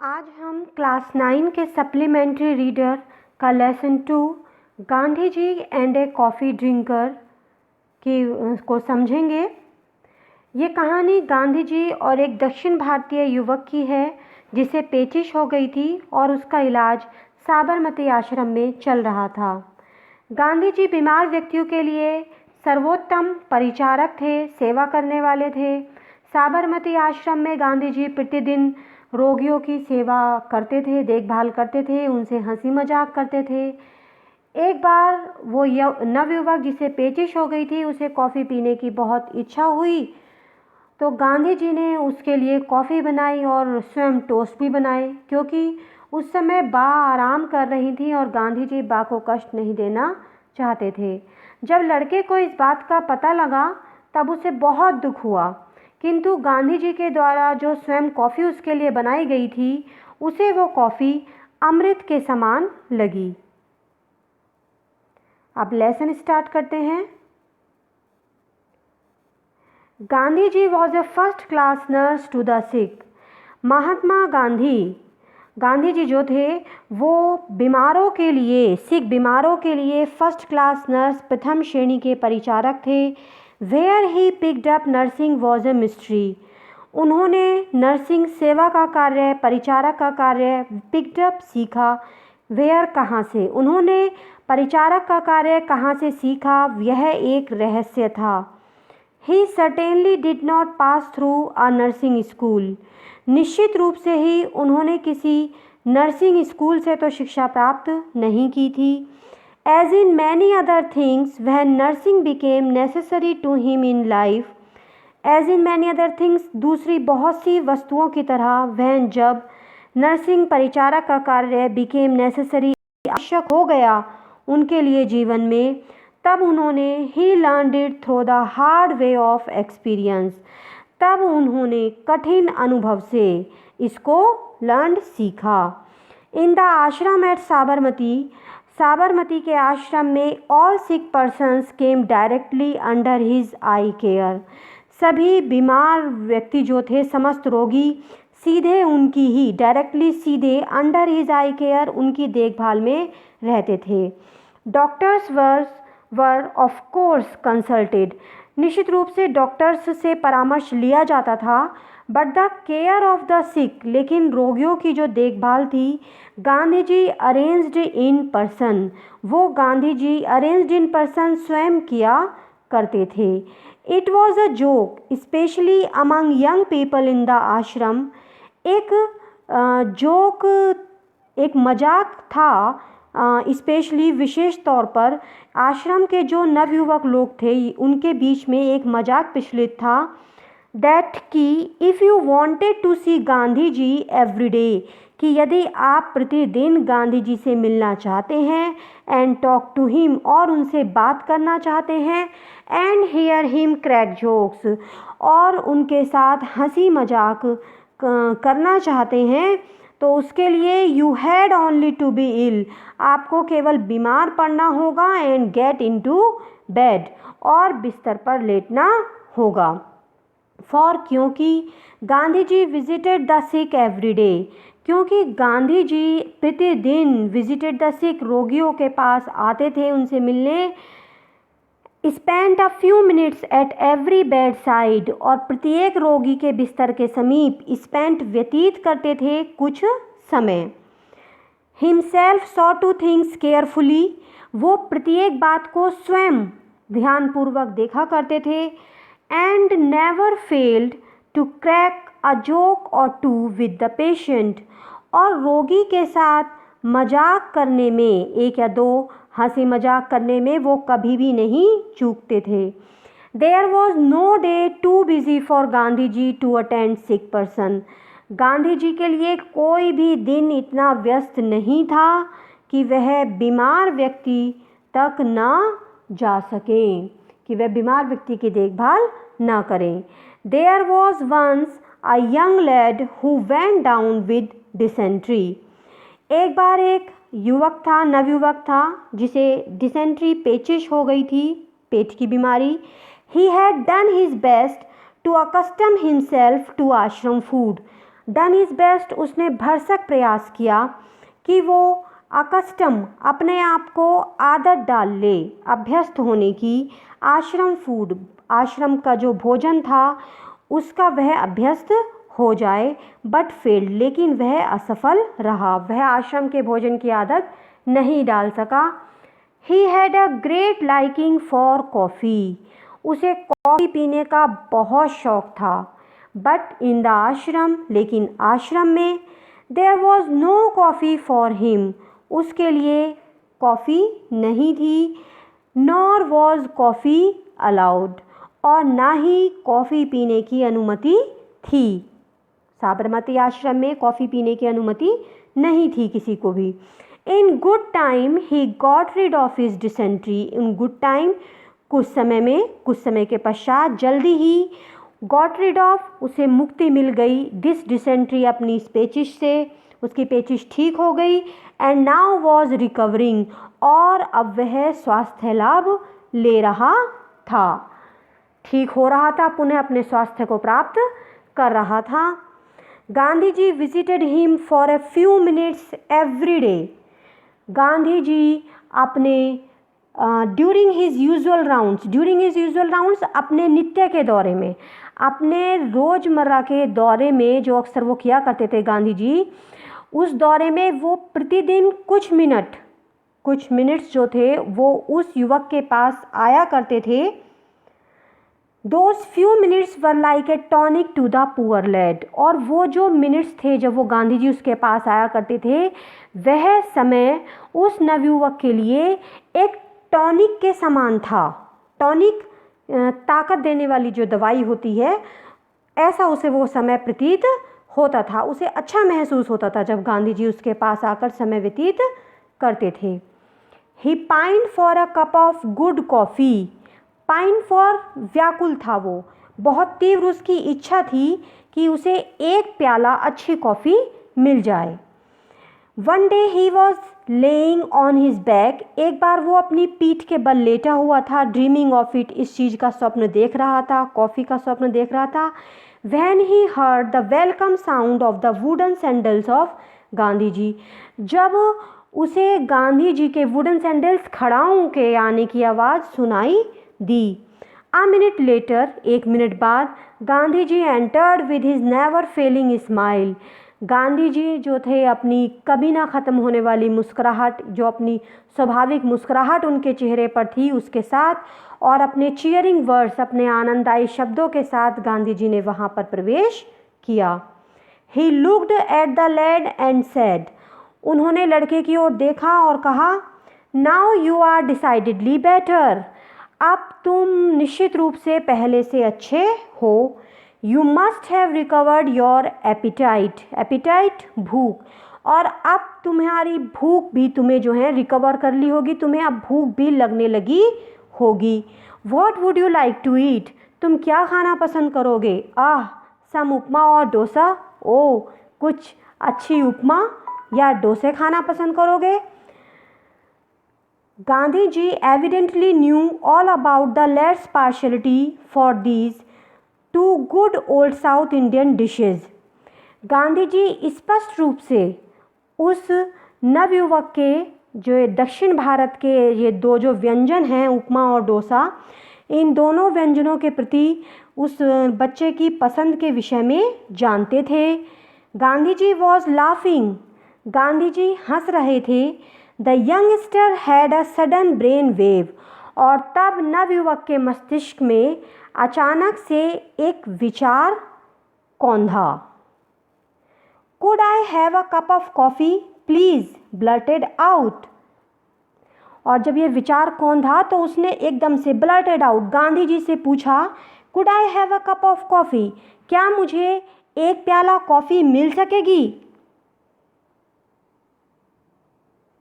आज हम क्लास 9 के सप्लीमेंट्री रीडर का lesson 2 Gandhi ji and a coffee drinker को समझेंगे। ये कहानी गांधी जी और एक दक्षिण भारतीय युवक की है जिसे पेचिश हो गई थी और उसका इलाज साबरमती आश्रम में चल रहा था। गांधी जी बीमार व्यक्तियों के लिए सर्वोत्तम परिचारक थे, सेवा करने वाले थे। साबरमती आश्रम में गांधी जी प्रतिदिन रोगियों की सेवा करते थे, देखभाल करते थे, उनसे हंसी मजाक करते थे। एक बार वो नवयुवक जिसे पेचिश हो गई थी उसे कॉफ़ी पीने की बहुत इच्छा हुई, तो गांधी जी ने उसके लिए कॉफ़ी बनाई और स्वयं टोस्ट भी बनाए, क्योंकि उस समय बा आराम कर रही थी और गांधी जी बा को कष्ट नहीं देना चाहते थे। जब लड़के को इस बात का पता लगा तब उसे बहुत दुख हुआ, किंतु गांधी जी के द्वारा जो स्वयं कॉफ़ी उसके लिए बनाई गई थी उसे वो कॉफ़ी अमृत के समान लगी। अब लेसन स्टार्ट करते हैं। Gandhi ji was a first class nurse to the sick. Mahatma Gandhi ji जो थे वो बीमारों के लिए, सिक बीमारों के लिए फर्स्ट क्लास नर्स, प्रथम श्रेणी के परिचारक थे। Where he picked up nursing was a mystery. उन्होंने नर्सिंग सेवा का कार्य, परिचारक का कार्य पिक्ड अप सीखा। वेयर कहाँ से, उन्होंने परिचारक का कार्य कहाँ से सीखा, यह एक रहस्य था। He certainly did not pass through a nursing school. निश्चित रूप से ही उन्होंने किसी नर्सिंग स्कूल से तो शिक्षा प्राप्त नहीं की थी। As in many other things, when nursing became necessary to him in life, as in many other things, दूसरी बहुत सी वस्तुओं की तरह, when जब नर्सिंग परिचारक का कार्य became necessary आवश्यक हो गया उनके लिए जीवन में, तब उन्होंने he learned it through the hard way of experience. तब उन्होंने कठिन अनुभव से इसको learned सीखा। In the ashram at Sabarmati के आश्रम में all sick persons came directly under his eye care. सभी बीमार व्यक्ति जो थे, समस्त रोगी सीधे उनकी ही, डायरेक्टली सीधे, अंडर हिज आई केयर, उनकी देखभाल में रहते थे। Doctors were of course consulted. निश्चित रूप से डॉक्टर्स से परामर्श लिया जाता था। But the care of the sick, लेकिन रोगियों की जो देखभाल थी, Gandhi ji arranged in person, वो Gandhi ji arranged in person स्वयं किया करते थे। It was a joke specially among young people in the ashram. एक जोक, एक मजाक था, स्पेशली विशेष तौर पर आश्रम के जो नवयुवक लोग थे उनके बीच में एक मजाक प्रचलित था। दैट कि if you wanted to see Gandhi ji every day यदि आप प्रतिदिन गांधी जी से मिलना चाहते हैं, एंड टॉक टू हिम, और उनसे बात करना चाहते हैं, and hear him crack jokes, और उनके साथ हंसी मजाक करना चाहते हैं, तो उसके लिए you had only to be ill, आपको केवल बीमार पड़ना होगा, एंड गेट इनटू बेड, और बिस्तर पर लेटना होगा। फॉर, क्योंकि Gandhi ji visited the sick every day, क्योंकि गांधी जी प्रतिदिन विजिटेड द सिक, रोगियों के पास आते थे उनसे मिलने। Spent a few minutes at every bed side, और प्रत्येक रोगी के बिस्तर के समीप स्पेंट व्यतीत करते थे कुछ समय। Himself saw to things carefully, वो प्रत्येक बात को स्वयं ध्यानपूर्वक देखा करते थे। And never failed to crack a joke or two with the patient, और रोगी के साथ मजाक करने में, एक या दो हंसी मजाक करने में वो कभी भी नहीं चूकते थे। There was no day too busy for Gandhi ji to attend sick person. Gandhi ji के लिए कोई भी दिन इतना व्यस्त नहीं था कि वह बीमार व्यक्ति तक ना जा सकें, कि वह बीमार व्यक्ति की देखभाल ना करें। There was once a young lad who went down with dysentery. एक बार एक युवक था, नवयुवक था, जिसे डिसेंट्री, पेचिश हो गई थी, पेट की बीमारी। He had done his best to accustom himself to ashram food. Done his best, उसने भरसक प्रयास किया कि वो अकस्टम अपने आप को आदत डाल ले अभ्यस्त होने की, आश्रम फूड, आश्रम का जो भोजन था उसका वह अभ्यस्त हो जाए, बट फेल्ड, लेकिन वह असफल रहा, वह आश्रम के भोजन की आदत नहीं डाल सका। He had a great liking for coffee, उसे कॉफ़ी पीने का बहुत शौक था। बट इन द आश्रम, लेकिन आश्रम में, there was no coffee for him, उसके लिए कॉफ़ी नहीं थी। नॉर वॉज कॉफ़ी अलाउड, और ना ही कॉफ़ी पीने की अनुमति थी। साबरमती आश्रम में कॉफ़ी पीने की अनुमति नहीं थी किसी को भी। In good time he got rid of his dysentery, in good time, कुछ समय में, कुछ समय के पश्चात, जल्दी ही, गॉट रिड ऑफ, उसे मुक्ति मिल गई, दिस डिसेंट्री, अपनी इस पेचिश से, उसकी पेचिश ठीक हो गई। एंड नाउ वॉज रिकवरिंग, और अब वह स्वास्थ्य लाभ ले रहा था, ठीक हो रहा था, पुनः अपने स्वास्थ्य को प्राप्त कर रहा था। Gandhi ji visited him for a few minutes every day, Gandhi ji अपने ड्यूरिंग हिज यूजुअल राउंड्स, अपने नित्य के दौरे में, अपने रोज़मर्रा के दौरे में जो अक्सर वो किया करते थे गांधी जी, उस दौरे में वो प्रतिदिन कुछ मिनट्स जो थे वो उस युवक के पास आया करते थे। Those few minutes were like a tonic to the poor lad, और वो जो मिनट्स थे जब वो गांधी जी उसके पास आया करते थे, वह समय उस नवयुवक के लिए एक टॉनिक के समान था। टॉनिक ताकत देने वाली जो दवाई होती है, ऐसा उसे वो समय प्रतीत होता था, उसे अच्छा महसूस होता था जब गांधी जी उसके पास आकर समय व्यतीत करते थे। He pined for a cup of good coffee, pine for, व्याकुल था वो, बहुत तीव्र उसकी इच्छा थी कि उसे एक प्याला अच्छी कॉफ़ी मिल जाए। One day he was laying on his back, एक बार वो अपनी पीठ के बल लेटा हुआ था, ड्रीमिंग ऑफ इट, इस चीज़ का स्वप्न देख रहा था, कॉफ़ी का स्वप्न देख रहा था। When he heard the welcome sound of the wooden sandals of Gandhi ji, जब उसे गांधी जी के वुडन सैंडल्स, खड़ाऊँ के आने की आवाज़ सुनाई दी। अ मिनट लेटर, एक मिनट बाद, Gandhi ji entered with his never failing smile, Gandhi ji जो थे अपनी कभी ना ख़त्म होने वाली मुस्कुराहट, जो अपनी स्वाभाविक मुस्कुराहट उनके चेहरे पर थी, उसके साथ, और अपने चीयरिंग वर्ड्स, अपने आनंददायी शब्दों के साथ गांधी जी ने वहाँ पर प्रवेश किया। He looked at the lad and said, उन्होंने लड़के की ओर देखा और कहा, now you are decidedly better, अब तुम निश्चित रूप से पहले से अच्छे हो। You must have recovered your appetite, appetite भूख, और अब तुम्हारी भूख भी तुम्हें जो है रिकवर कर ली होगी, तुम्हें अब भूख भी लगने लगी होगी। What would you like to eat, तुम क्या खाना पसंद करोगे? आह, सम उपमा और डोसा, ओ, कुछ अच्छी उपमा या डोसे खाना पसंद करोगे? Gandhi ji evidently knew all about the lad's partiality for these two good old South Indian dishes. Gandhi ji स्पष्ट रूप से उस नवयुवक के जो दक्षिण भारत के ये दो जो व्यंजन हैं, उपमा और डोसा, इन दोनों व्यंजनों के प्रति उस बच्चे की पसंद के विषय में जानते थे। गांधी जी वॉज लाफिंग, गांधी जी हंस रहे थे। The youngster had a sudden brain wave, और तब नवयुवक के मस्तिष्क में अचानक से एक विचार कौंधा। Could I have a cup of coffee please, blurted out, और जब ये विचार कौंधा तो उसने एकदम से ब्लर्टेड आउट, गांधी जी से पूछा, could I have a cup of coffee, क्या मुझे एक प्याला कॉफ़ी मिल सकेगी?